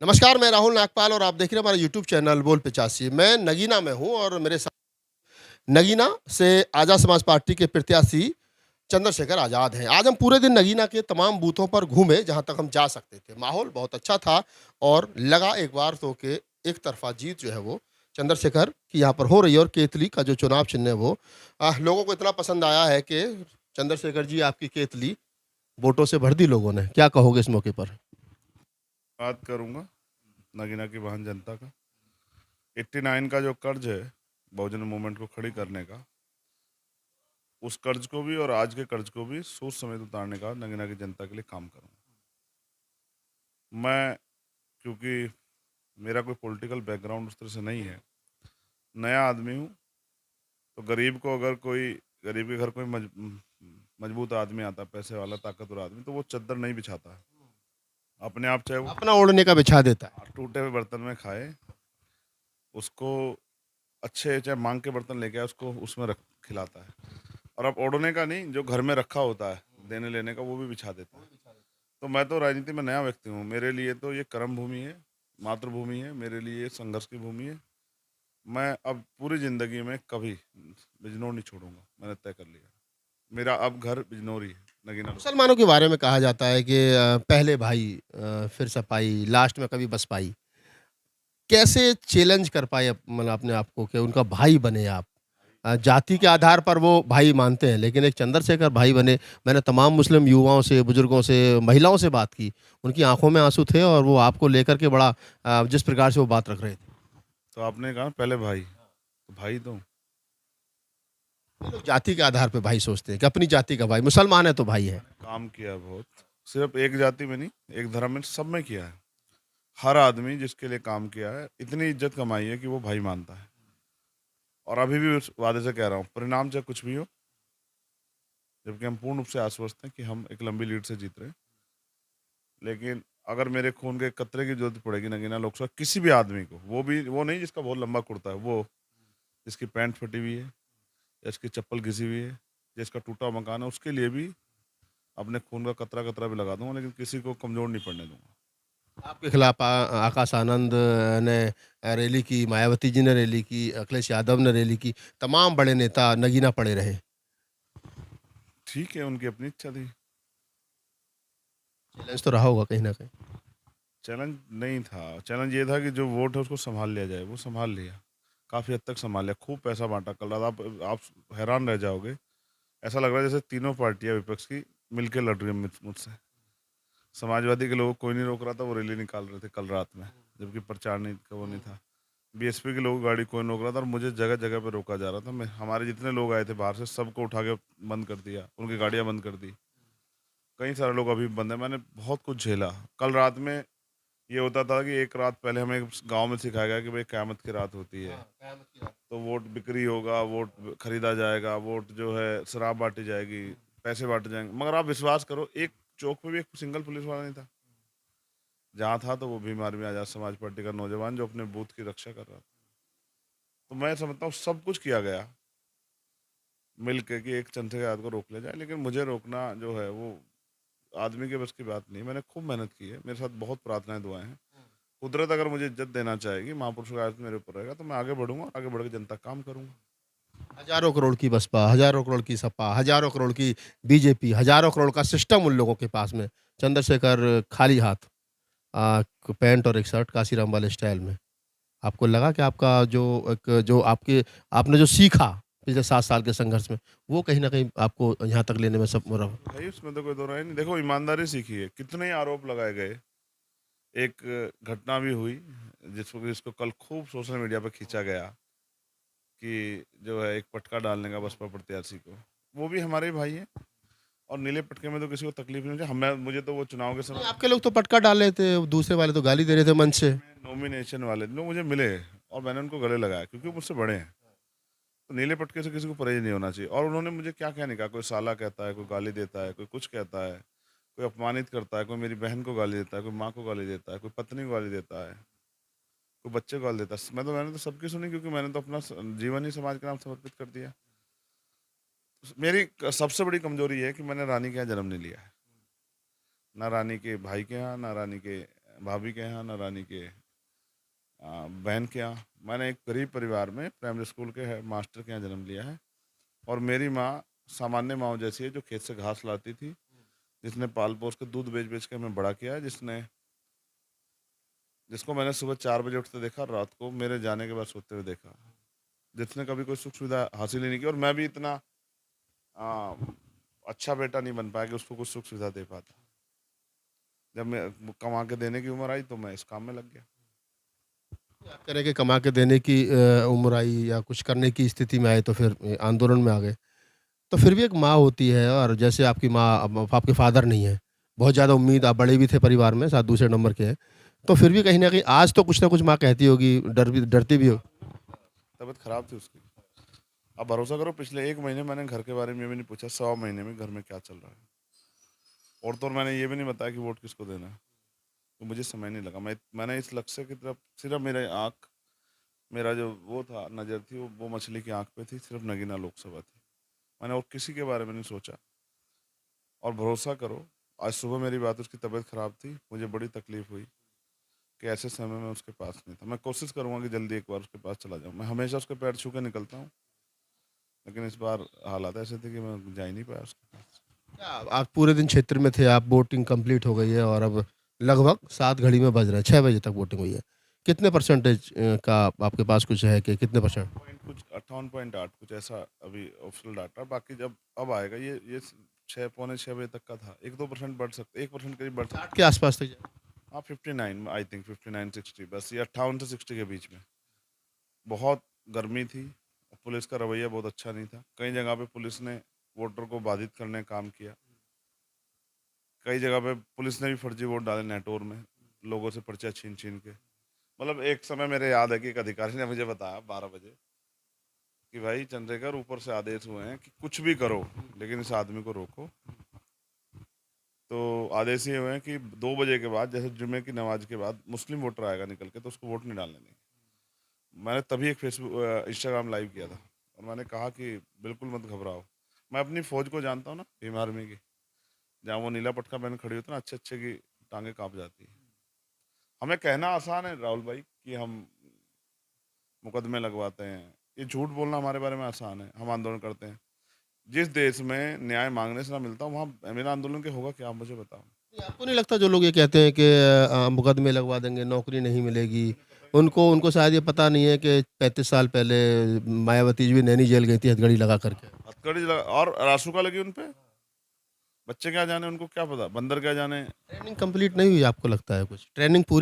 नमस्कार, मैं राहुल नागपाल और आप देख रहे हैं हमारा यूट्यूब चैनल बोल 85। मैं नगीना में हूँ और मेरे साथ नगीना से आज़ाद समाज पार्टी के प्रत्याशी चंद्रशेखर आज़ाद हैं। आज हम पूरे दिन नगीना के तमाम बूथों पर घूमे जहाँ तक हम जा सकते थे। माहौल बहुत अच्छा था और लगा एक बार तो कि एक तरफा जीत जो है वो चंद्रशेखर की यहाँ पर हो रही है और केतली का जो चुनाव चिन्ह है वो लोगों को इतना पसंद आया है कि चंद्रशेखर जी आपकी केतली वोटों से भर दी लोगों ने। क्या कहोगे इस मौके पर? बात करूंगा नगीना की वाहन जनता का 89 का जो कर्ज है बहुजन मूवमेंट को खड़ी करने का, उस कर्ज को भी और आज के कर्ज को भी सोच समेत उतारने का नगीना की जनता के लिए काम करूंगा। मैं, क्योंकि मेरा कोई पॉलिटिकल बैकग्राउंड उस तरह से नहीं है, नया आदमी हूँ, तो गरीब को अगर कोई गरीब के घर कोई मजबूत आदमी आता, पैसे वाला ताकतवर आदमी, तो वो चद्दर नहीं बिछाता है अपने आप, चाहे वो अपना ओढ़ने का बिछा देता है। टूटे हुए बर्तन में खाए। उसको अच्छे चाहे मांग के बर्तन लेके आए, उसको उसमें रख खिलाता है। और अब ओढ़ने का नहीं, जो घर में रखा होता है देने लेने का, वो भी बिछा देता है। तो मैं तो राजनीति में नया व्यक्ति हूँ, मेरे लिए तो ये कर्म भूमि है, मातृभूमि है, मेरे लिए संघर्ष की भूमि है। मैं अब पूरी ज़िंदगी में कभी बिजनौर नहीं छोड़ूंगा, मैंने तय कर लिया। मेरा अब घर बिजनौर ही है, नगीना रोड। मुसलमानों के बारे में कहा जाता है कि पहले भाई फिर सपाई, लास्ट में कभी बस पाई। कैसे चैलेंज कर पाए मतलब अपने आप को कि उनका भाई बने आप? जाति के आधार पर वो भाई मानते हैं, लेकिन एक चंद्रशेखर भाई बने। मैंने तमाम मुस्लिम युवाओं से, बुजुर्गों से, महिलाओं से बात की। उनकी आंखों में आंसू थे और वो आपको लेकर के बड़ा जिस प्रकार से वो बात रख रहे थे। तो आपने कहा पहले भाई, तो भाई तो ये लोग जाति के आधार पे भाई सोचते हैं कि अपनी जाति का भाई, मुसलमान है तो भाई है। काम किया बहुत, सिर्फ एक जाति में नहीं, एक धर्म में, सब में किया है। हर आदमी जिसके लिए काम किया है, इतनी इज्जत कमाई है कि वो भाई मानता है। और अभी भी उस वादे से कह रहा हूँ, परिणाम चाहे कुछ भी हो, जबकि हम पूर्ण रूप से आश्वस्त हैं कि हम एक लंबी लीड से जीत रहे हैं, लेकिन अगर मेरे खून के कतरे की जरूरत पड़ेगी नगीना लोकसभा किसी भी आदमी को, वो भी वो नहीं जिसका बहुत लंबा कुर्ता है, वो जिसकी पैंट फटी हुई है, या जिसकी चप्पल घिसी हुई है, जिसका टूटा मकान है, उसके लिए भी अपने खून का कतरा कतरा भी लगा दूंगा, लेकिन किसी को कमजोर नहीं पड़ने दूंगा। आपके खिलाफ आकाश आनंद ने रैली की, मायावती जी ने रैली की, अखिलेश यादव ने रैली की, तमाम बड़े नेता नगीना पड़े रहे। ठीक है, उनकी अपनी इच्छा थी। चैलेंज तो रहा होगा कहीं ना कहीं। चैलेंज नहीं था, चैलेंज ये था कि जो वोट है उसको संभाल लिया जाए। वो संभाल लिया, काफ़ी हद तक संभाल लिया। खूब पैसा बांटा कल रात, आप हैरान रह जाओगे। ऐसा लग रहा है जैसे तीनों पार्टियां विपक्ष की मिलके लड़ रही है मुझसे। समाजवादी के लोगों को कोई नहीं रोक रहा था, वो रैली निकाल रहे थे कल रात में, जबकि प्रचार नहीं का वो नहीं था। बीएसपी के लोगों की गाड़ी कोई नहीं रोक रहा था, और मुझे जगह जगह पे रोका जा रहा था। मैं, हमारे जितने लोग आए थे बाहर से, सबको उठा के बंद कर दिया, उनकी गाड़ियां बंद कर दी। कई सारे लोग अभी बंद है। मैंने बहुत कुछ झेला। कल रात में ये होता था कि एक रात पहले हमें गांव में सिखाया गया कि भाई क़यामत की रात होती है, तो वोट बिक्री होगा, वोट खरीदा जाएगा, वोट जो है शराब बांटी जाएगी, पैसे बांटे जाएंगे। मगर आप विश्वास करो, एक चौक पे भी एक सिंगल पुलिस वाला नहीं था। जहाँ था तो वो भीम आर्मी आज़ाद समाज पार्टी का नौजवान जो अपने बूथ की रक्षा कर रहा था। तो मैं समझता हूँ सब कुछ किया गया मिल के कि एक चंथे के हाथ को रोक लिया जाए, लेकिन मुझे रोकना जो है वो आदमी के बस की बात नहीं। मैंने खूब मेहनत की है, मेरे साथ बहुत प्रार्थनाएं दुआएं हैं। कुदरत अगर मुझे इज्जत देना चाहेगी, महापुरुषों का आशीर्वाद मेरे ऊपर रहेगा, तो मैं आगे बढ़ूंगा, आगे बढ़ के जनता का काम करूंगा। हज़ारों करोड़ की बसपा, हज़ारों करोड़ की सपा, हज़ारों करोड़ की बीजेपी, हज़ारों करोड़ का सिस्टम उन लोगों के पास में। चंद्रशेखर खाली हाथ, पैंट और एक शर्ट काशीराम वाले स्टाइल में। आपको लगा कि आपका जो एक जो आपके आपने जो सीखा पिछले 7 साल के संघर्ष में, वो कहीं न कहीं आपको यहाँ तक लेने में सब रहा? भाई उसमें तो कोई दो राय नहीं। देखो, ईमानदारी सीखी है। कितने ही आरोप लगाए गए। एक घटना भी हुई जिसको जिसको कल खूब सोशल मीडिया पर खींचा गया कि जो है एक पटका डालने का बसपा प्रत्याशी को, वो भी हमारे ही भाई हैं। और नीले पटके में तो किसी को तकलीफ नहीं होती। हमें, मुझे तो वो चुनाव के नहीं, समय आपके लोग तो पटका डाल रहे थे, दूसरे वाले तो गाली दे रहे थे मंच से। नॉमिनेशन वाले लोग मुझे मिले और मैंने उनको गले लगाया, क्योंकि वो मुझसे बड़े हैं। तो नीले पटके से किसी को परहेज नहीं होना चाहिए। और उन्होंने मुझे क्या क्या नहीं कहा। कोई साला कहता है, कोई गाली देता है, कोई कुछ कहता है, कोई अपमानित करता है, कोई मेरी बहन को गाली देता है, कोई माँ को गाली देता है, कोई पत्नी को गाली देता है, कोई बच्चे को गाली देता है। मैंने तो सबकी सुनी, क्योंकि मैंने तो अपना जीवन ही समाज के नाम समर्पित कर दिया। मेरी सबसे बड़ी कमजोरी है कि मैंने रानी के यहाँ जन्म नहीं लिया है। ना रानी के भाई के यहाँ, ना रानी के भाभी के यहाँ ना रानी के बहन के यहाँ। मैंने एक गरीब परिवार में प्राइमरी स्कूल के मास्टर के यहाँ जन्म लिया है। और मेरी माँ सामान्य माँ जैसी है, जो खेत से घास लाती थी, जिसने पाल पोस के दूध बेच बेच के हमें बड़ा किया है, जिसको मैंने सुबह 4 बजे उठते देखा, रात को मेरे जाने के बाद सोते हुए देखा, जिसने कभी कोई सुख सुविधा हासिल ही नहीं की। और मैं भी इतना आ, अच्छा बेटा नहीं बन पाया कि उसको कुछ सुख सुविधा दे पाता। जब मैं कमा के देने की उम्र आई तो मैं इस काम में लग गया। आप कह रहे हैं कि कमा के देने की उम्र आई या कुछ करने की स्थिति में आए तो फिर आंदोलन में आ गए। तो फिर भी एक माँ होती है और जैसे आपकी माँ अब आपके फादर नहीं है, बहुत ज़्यादा उम्मीद आप बड़े भी थे परिवार में, साथ दूसरे नंबर के हैं। तो फिर भी कहीं न कहीं आज तो कुछ ना कुछ माँ कहती होगी, डरती भी हो। तबीयत खराब थी उसकी। अब भरोसा करो, पिछले 1 महीने मैंने घर के बारे में भी नहीं पूछा, 1.25 महीने में घर में क्या चल रहा है। और तो और मैंने ये भी नहीं बताया कि वोट किसको देना है। तो मुझे समय नहीं लगा। मैंने इस लक्ष्य की तरफ सिर्फ मेरा जो वो था, नज़र थी, वो मछली की आँख पे थी, सिर्फ नगीना लोकसभा थी। मैंने और किसी के बारे में नहीं सोचा। और भरोसा करो, आज सुबह मेरी बात, उसकी तबीयत ख़राब थी, मुझे बड़ी तकलीफ़ हुई कि ऐसे समय में उसके पास नहीं था। मैं कोशिश करूँगा कि जल्दी एक बार उसके पास चला जाऊँ। मैं हमेशा उसके पैर छू के निकलता हूँ, लेकिन इस बार हालात ऐसे थे कि मैं जा ही नहीं पाया उसके पास। क्या आप पूरे दिन क्षेत्र में थे, आप वोटिंग कंप्लीट हो गई है और अब लगभग 7 घड़ी में बज रहे हैं, 6 बजे तक वोटिंग हुई है। कितने परसेंटेज का आपके पास कुछ है कि कितने परसेंट? पॉइंट कुछ 58.8 कुछ ऐसा अभी ऑफिशियल डाटा। बाकी जब अब आएगा ये 6 पौने 6 बजे तक का था। 1-2% बढ़ सकते, 1% करीब बढ़ सकता। 60 के आसपास तक जाए। हाँ, 59 आई थिंक, 59-60 बस, ये 58 से 60 के बीच में। बहुत गर्मी थी और पुलिस का रवैया बहुत अच्छा नहीं था। कई जगह पे पुलिस ने वोटर को बाधित करने का काम किया। कई जगह पे पुलिस ने भी फर्जी वोट डाले नेटोर में, लोगों से पर्चा छीन छीन के। मतलब एक समय मेरे याद है कि एक अधिकारी ने मुझे बताया 12 बजे कि भाई चंद्रशेखर, ऊपर से आदेश हुए हैं कि कुछ भी करो लेकिन इस आदमी को रोको। तो आदेश ये हुए हैं कि 2 बजे के बाद, जैसे जुमे की नमाज के बाद, मुस्लिम वोटर आएगा निकल के तो उसको वोट नहीं डालने देंगे। मैंने तभी एक इंस्टाग्राम लाइव किया था और मैंने कहा कि बिल्कुल मत घबराओ। मैं अपनी फ़ौज को जानता हूँ ना, भीम आर्मी की, जहाँ वो नीला पटका पहन खड़ी होती है ना, अच्छे अच्छे की टांगें काँप जाती है। हमें कहना आसान है राहुल भाई कि हम मुकदमे लगवाते हैं, ये झूठ बोलना हमारे बारे में आसान है। हम आंदोलन करते हैं। जिस देश में न्याय मांगने से ना मिलता, वहाँ मेरा आंदोलन के होगा क्या, आप मुझे बताओ। नहीं, आपको नहीं लगता जो लोग ये कहते हैं कि मुकदमे लगवा देंगे, नौकरी नहीं मिलेगी, उनको उनको शायद ये पता नहीं है कि 35 साल पहले मायावती जी भी नैनी जेल गई थी हथकड़ी लगा करके। हथकड़ी लगा और रासुका लगी उन पे। बच्चे क्या जाने, उनको क्या पता, बंदर क्या जाने। ट्रेनिंग कंप्लीट नहीं हुई आपको लगता है कुछ? ट्रेनिंग पूरी